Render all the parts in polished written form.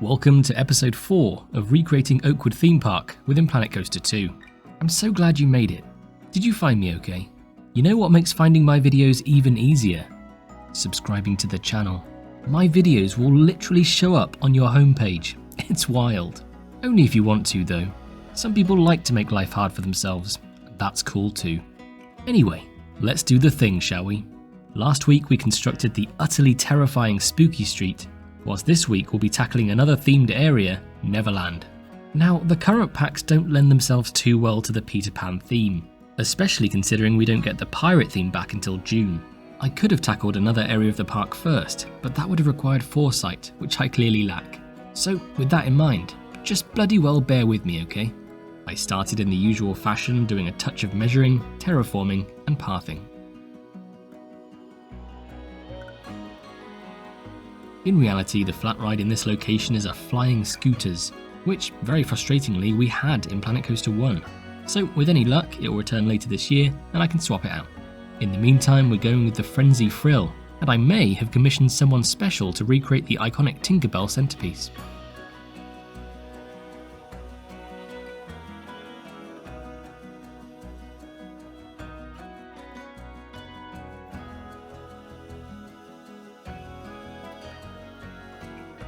Welcome to episode 4 of recreating Oakwood theme park within Planet Coaster 2. I'm so glad you made it. Did you find me okay? You know what makes finding my videos even easier? Subscribing to the channel. My videos will literally show up on your homepage. It's wild. Only if you want to though. Some people like to make life hard for themselves. That's cool too. Anyway, let's do the thing, shall we? Last week we constructed the utterly terrifying Spooky Street, whilst this week we'll be tackling another themed area, Neverland. Now, the current packs don't lend themselves too well to the Peter Pan theme, especially considering we don't get the pirate theme back until June. I could have tackled another area of the park first, but that would have required foresight, which I clearly lack. So, with that in mind, just bloody well bear with me, okay? I started in the usual fashion, doing a touch of measuring, terraforming, and pathing. In reality, the flat ride in this location is a flying scooters, which, very frustratingly, we had in Planet Coaster 1. So with any luck, it will return later this year, and I can swap it out. In the meantime, we're going with the Frenzy Frill, and I may have commissioned someone special to recreate the iconic Tinkerbell centerpiece.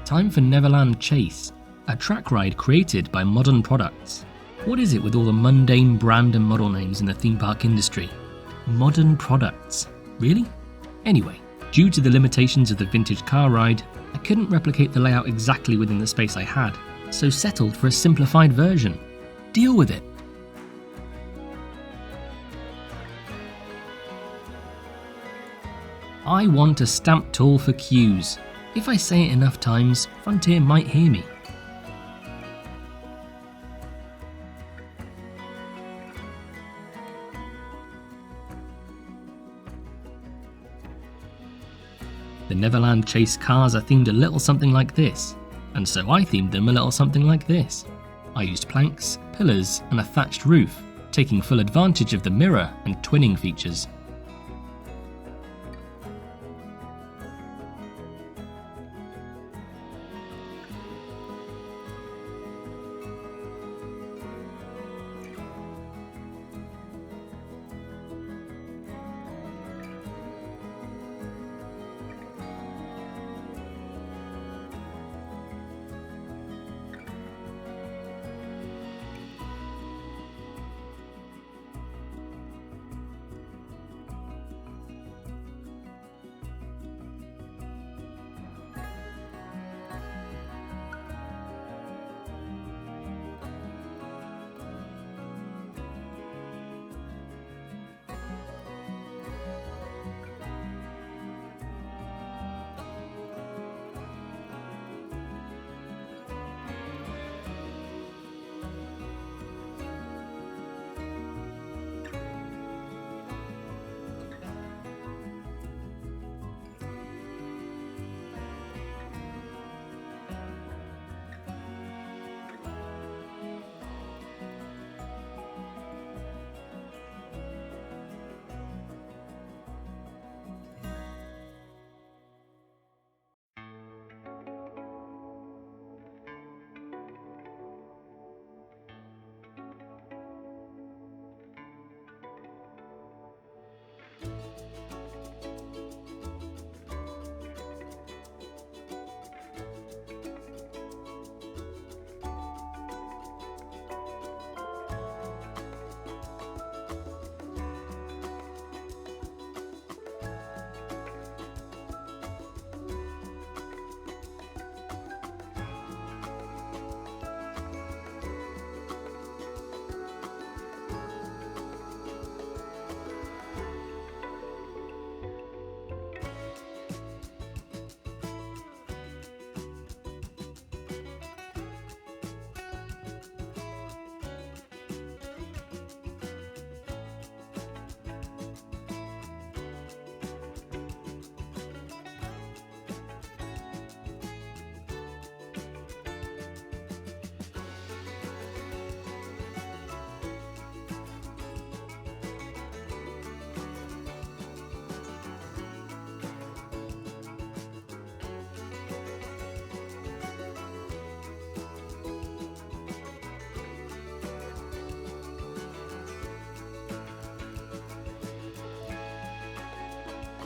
Time for Neverland Chase, a track ride created by Modern Products. What is it with all the mundane brand and model names in the theme park industry? Modern Products. Really? Anyway, due to the limitations of the vintage car ride, I couldn't replicate the layout exactly within the space I had, so settled for a simplified version. Deal with it. I want a stamp tool for queues. If I say it enough times, Frontier might hear me. The Neverland Chase cars are themed a little something like this, and so I themed them a little something like this. I used planks, pillars, and a thatched roof, taking full advantage of the mirror and twinning features.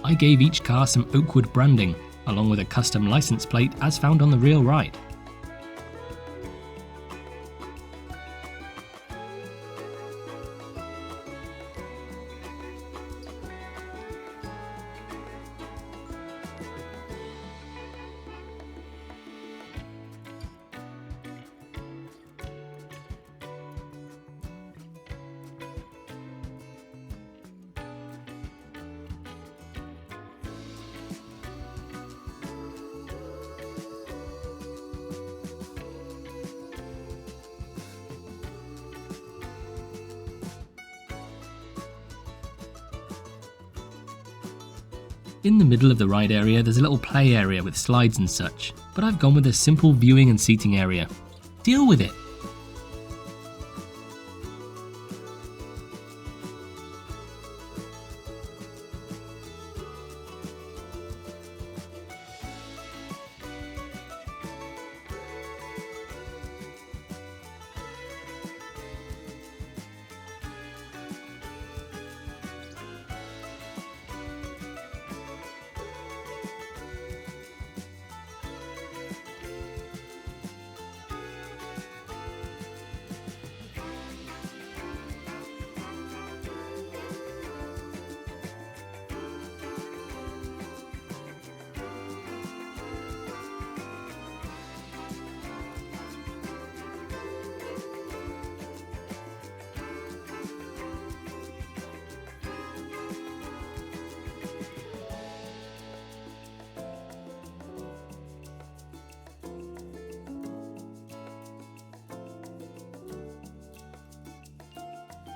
I gave each car some Oakwood branding, along with a custom license plate as found on the rear right. In the middle of the ride area there's a little play area with slides and such, but I've gone with a simple viewing and seating area. Deal with it!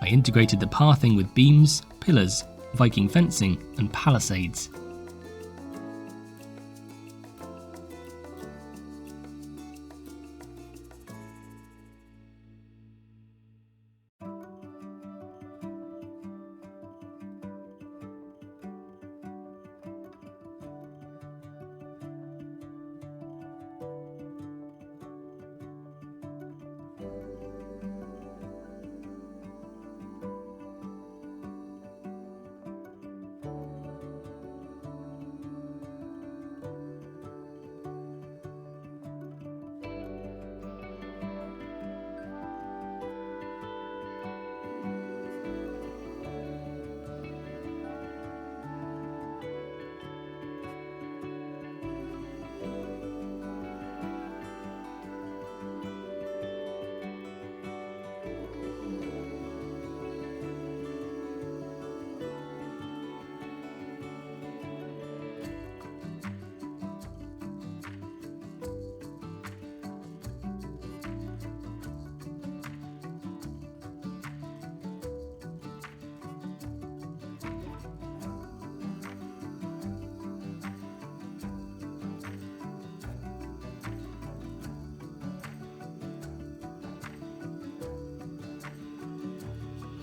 I integrated the pathing with beams, pillars, Viking fencing and palisades.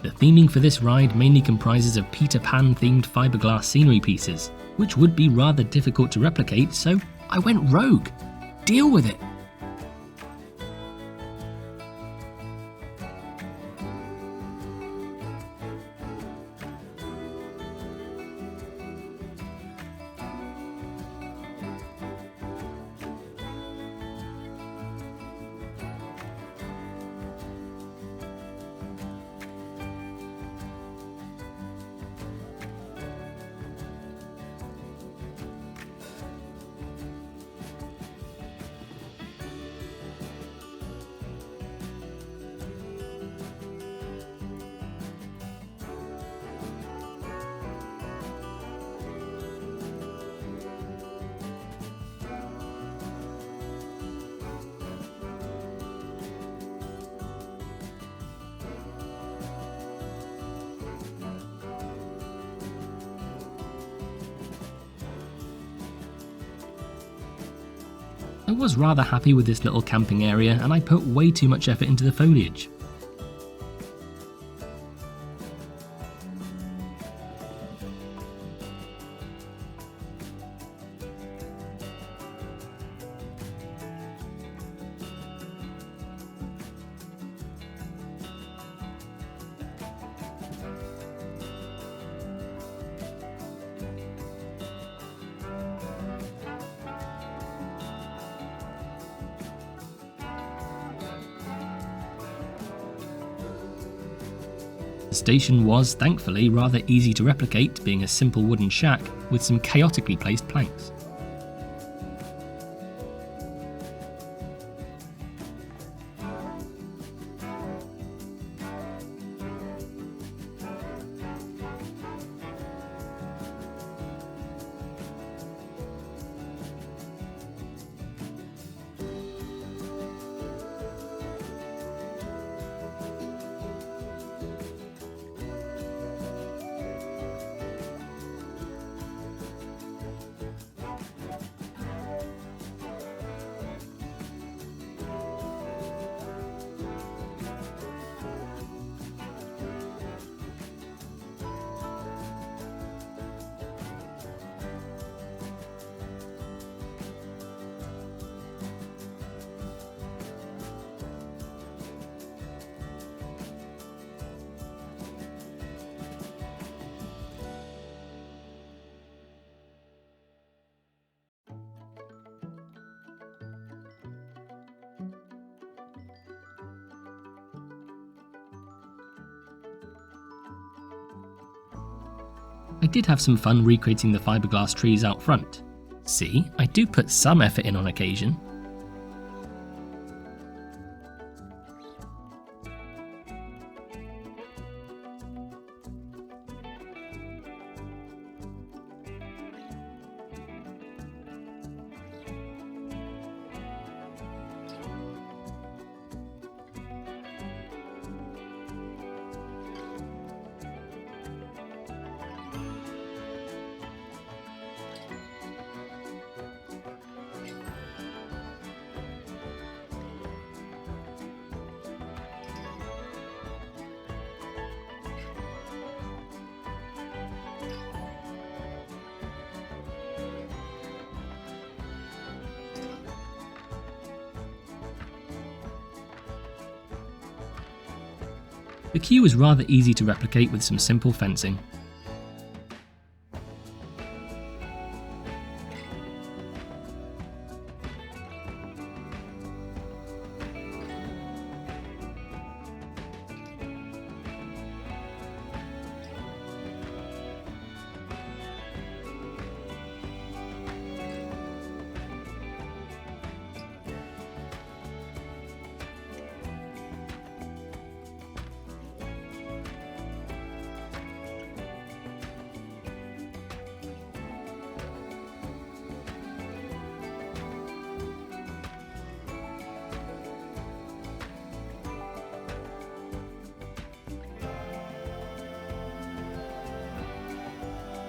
The theming for this ride mainly comprises of Peter Pan themed fiberglass scenery pieces, which would be rather difficult to replicate, so I went rogue. Deal with it! I was rather happy with this little camping area and I put way too much effort into the foliage. The station was, thankfully, rather easy to replicate, being a simple wooden shack with some chaotically placed planks. I did have some fun recreating the fiberglass trees out front. See, I do put some effort in on occasion. The queue was rather easy to replicate with some simple fencing.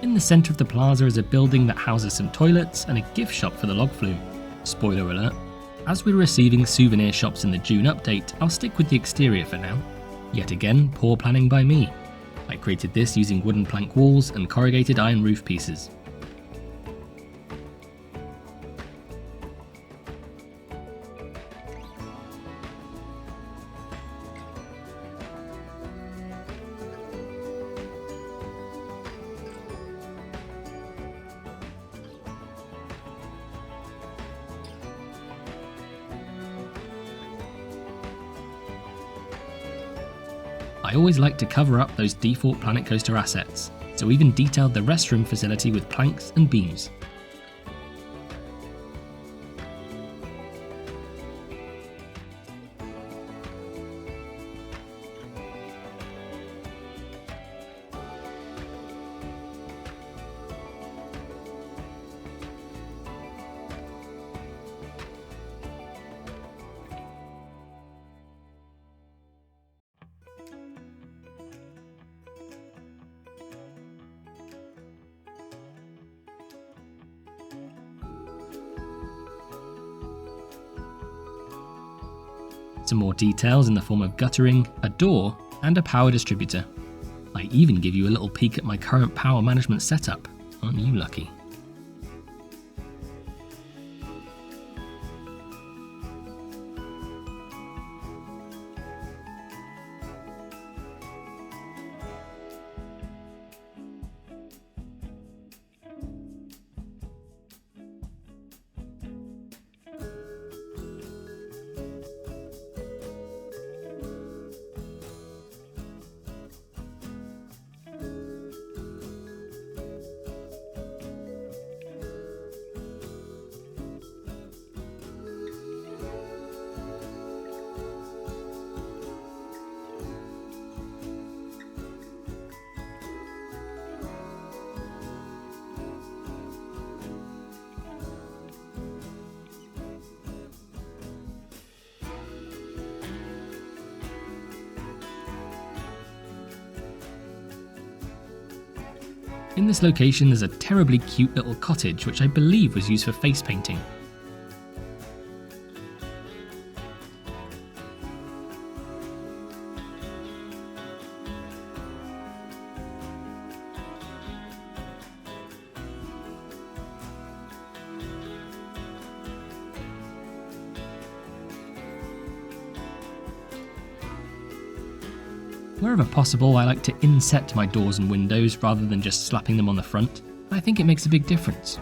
In the centre of the plaza is a building that houses some toilets and a gift shop for the log flume. Spoiler alert. As we're receiving souvenir shops in the June update, I'll stick with the exterior for now. Yet again, poor planning by me. I created this using wooden plank walls and corrugated iron roof pieces. I always like to cover up those default Planet Coaster assets, so even detailed the restroom facility with planks and beams. Some more details in the form of guttering, a door, and a power distributor. I even give you a little peek at my current power management setup. Aren't you lucky? In this location there's a terribly cute little cottage which I believe was used for face painting. Wherever possible, I like to inset my doors and windows rather than just slapping them on the front. I think it makes a big difference.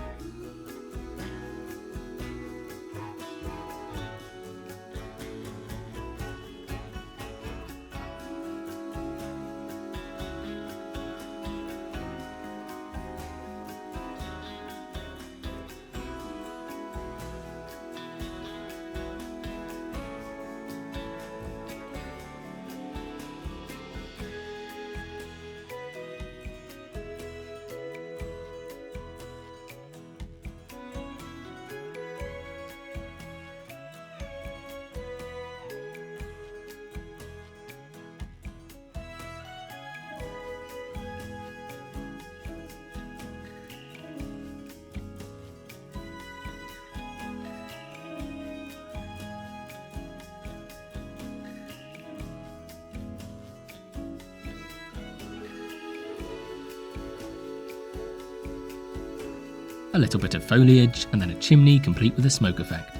A little bit of foliage, and then a chimney complete with a smoke effect.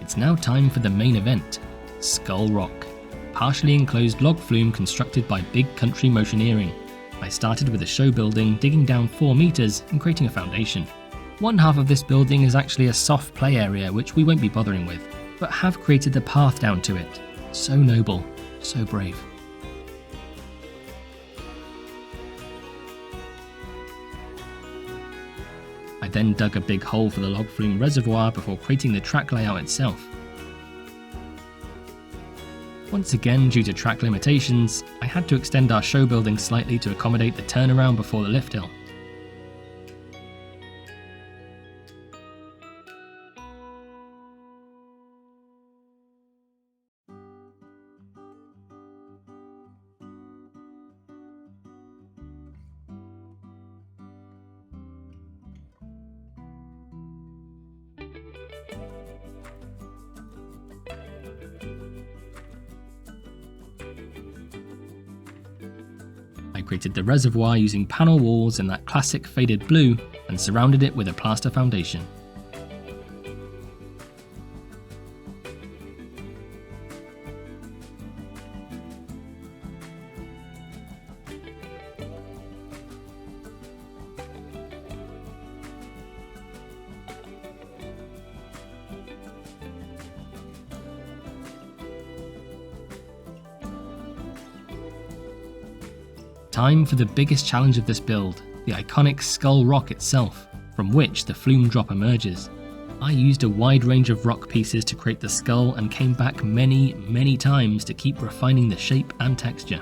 It's now time for the main event, Skull Rock, partially enclosed log flume constructed by Big Country Motioneering. I started with a show building, digging down 4 meters and creating a foundation. One half of this building is actually a soft play area which we won't be bothering with, but have created the path down to it. So noble, so brave. I then dug a big hole for the log flume reservoir before creating the track layout itself. Once again, due to track limitations, I had to extend our show building slightly to accommodate the turnaround before the lift hill. I created the reservoir using panel walls in that classic faded blue and surrounded it with a plaster foundation. Time for the biggest challenge of this build, the iconic Skull Rock itself, from which the flume drop emerges. I used a wide range of rock pieces to create the skull and came back many times to keep refining the shape and texture.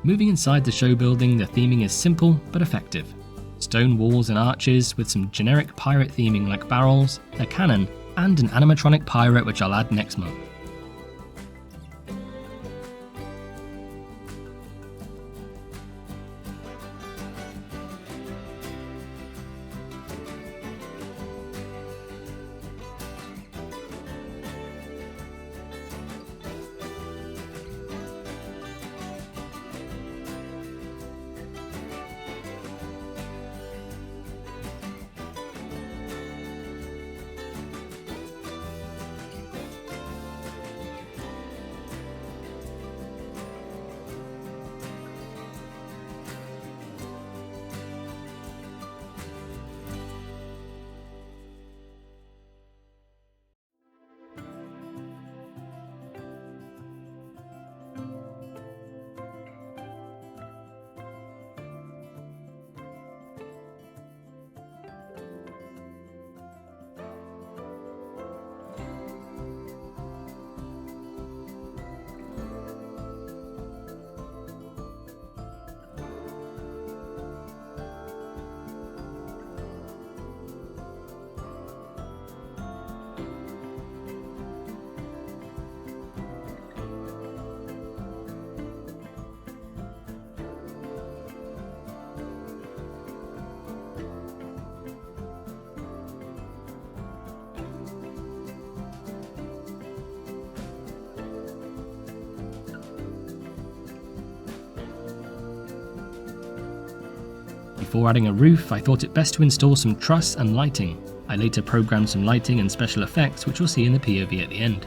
Moving inside the show building, the theming is simple but effective. Stone walls and arches with some generic pirate theming like barrels, a cannon, and an animatronic pirate which I'll add next month. Before adding a roof, I thought it best to install some truss and lighting. I later programmed some lighting and special effects which we'll see in the POV at the end.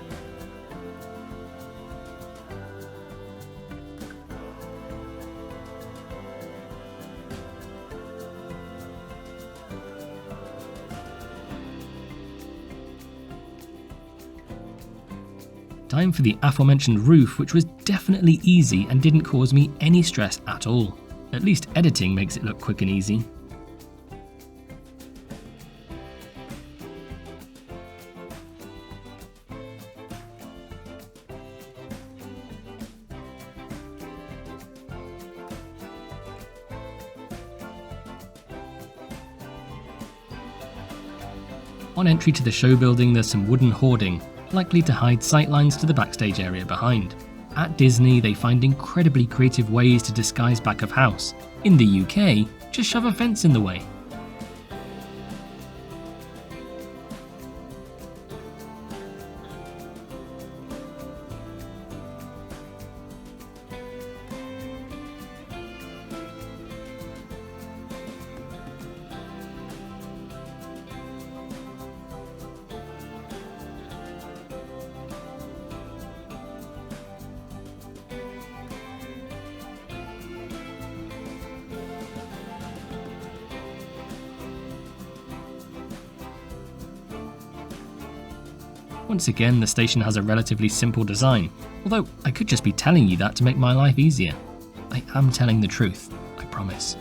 Time for the aforementioned roof, which was definitely easy and didn't cause me any stress at all. At least editing makes it look quick and easy. On entry to the show building, there's some wooden hoarding, likely to hide sightlines to the backstage area behind. At Disney, they find incredibly creative ways to disguise back of house. In the UK, just shove a fence in the way. Once again, the station has a relatively simple design, although I could just be telling you that to make my life easier. I am telling the truth, I promise.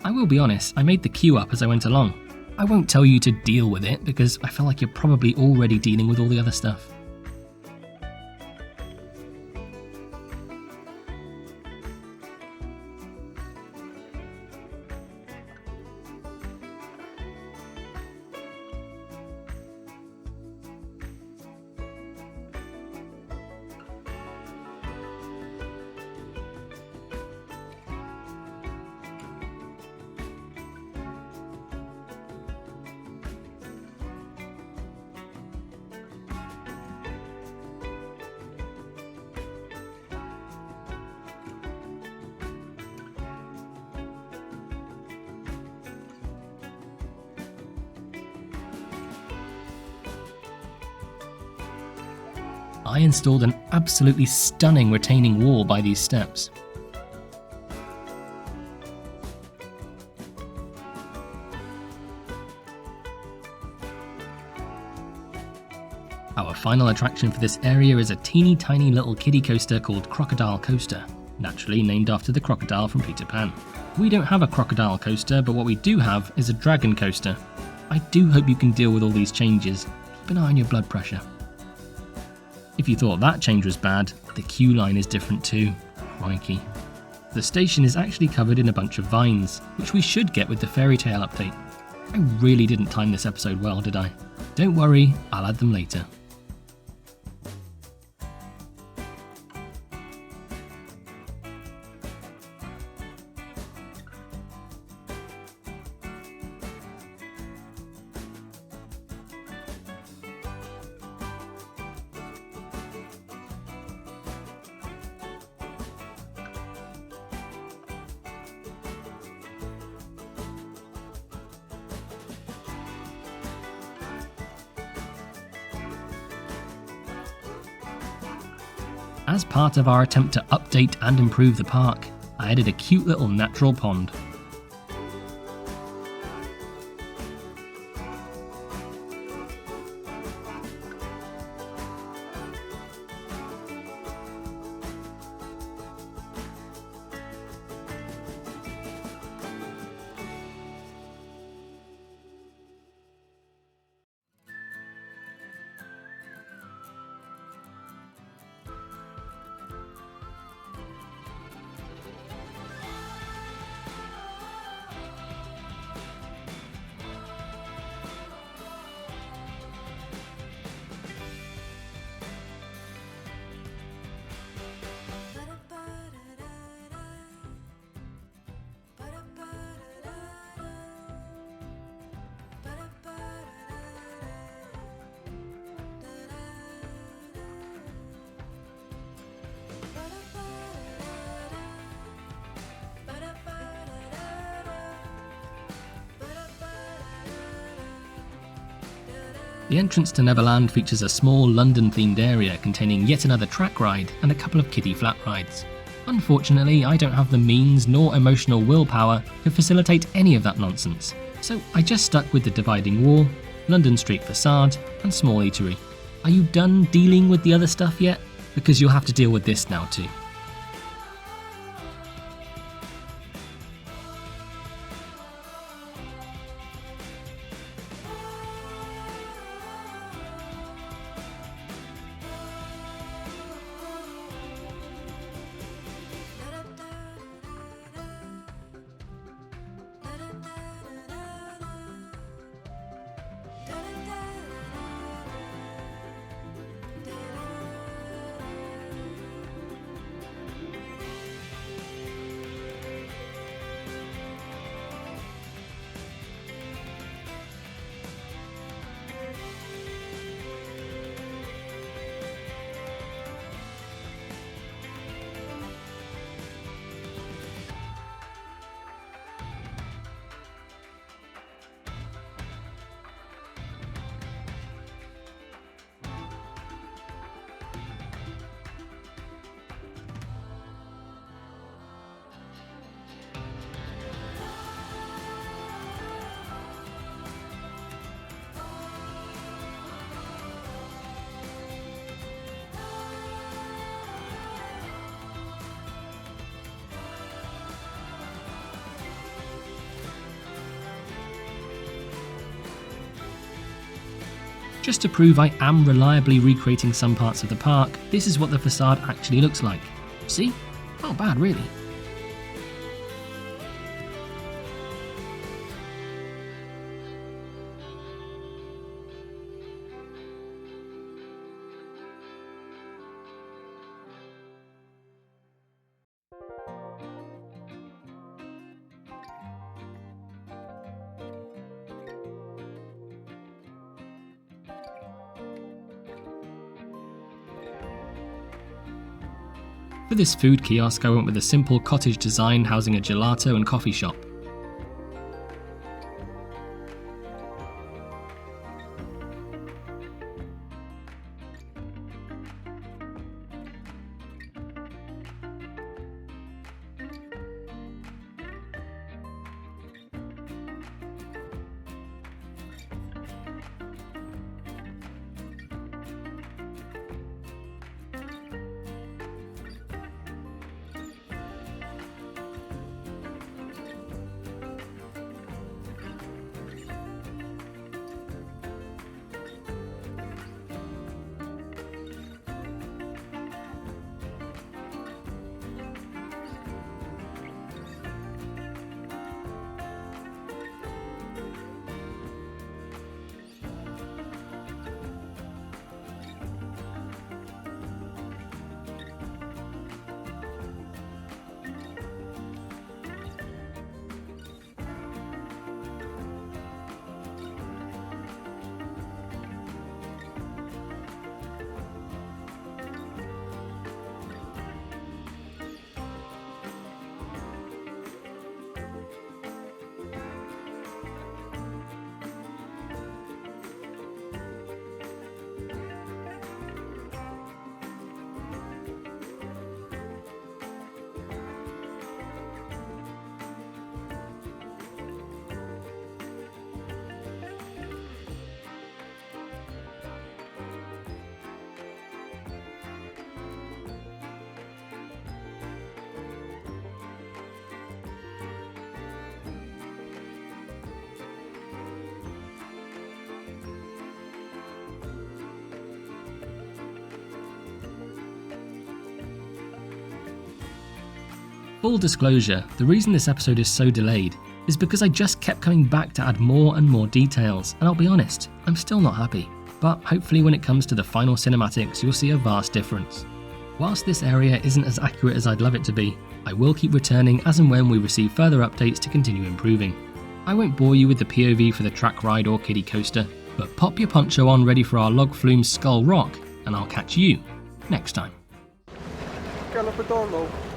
I will be honest, I made the queue up as I went along. I won't tell you to deal with it because I feel like you're probably already dealing with all the other stuff. I installed an absolutely stunning retaining wall by these steps. Our final attraction for this area is a teeny tiny little kiddie coaster called Crocodile Coaster, naturally named after the crocodile from Peter Pan. We don't have a crocodile coaster, but what we do have is a dragon coaster. I do hope you can deal with all these changes. Keep an eye on your blood pressure. If you thought that change was bad, the queue line is different too. Crikey. The station is actually covered in a bunch of vines, which we should get with the fairy tale update. I really didn't time this episode well, did I? Don't worry, I'll add them later. As part of our attempt to update and improve the park, I added a cute little natural pond. The entrance to Neverland features a small London-themed area containing yet another track ride and a couple of kiddie flat rides. Unfortunately, I don't have the means nor emotional willpower to facilitate any of that nonsense, so I just stuck with the dividing wall, London Street facade, and small eatery. Are you done dealing with the other stuff yet? Because you'll have to deal with this now too. Just to prove I am reliably recreating some parts of the park, this is what the facade actually looks like. See? Not bad really. For this food kiosk, I went with a simple cottage design housing a gelato and coffee shop. Full disclosure, the reason this episode is so delayed is because I just kept coming back to add more and more details, and I'll be honest, I'm still not happy. But hopefully when it comes to the final cinematics, you'll see a vast difference. Whilst this area isn't as accurate as I'd love it to be, I will keep returning as and when we receive further updates to continue improving. I won't bore you with the POV for the track ride or kiddie coaster, but pop your poncho on ready for our log flume Skull Rock, and I'll catch you next time. Calipadolo.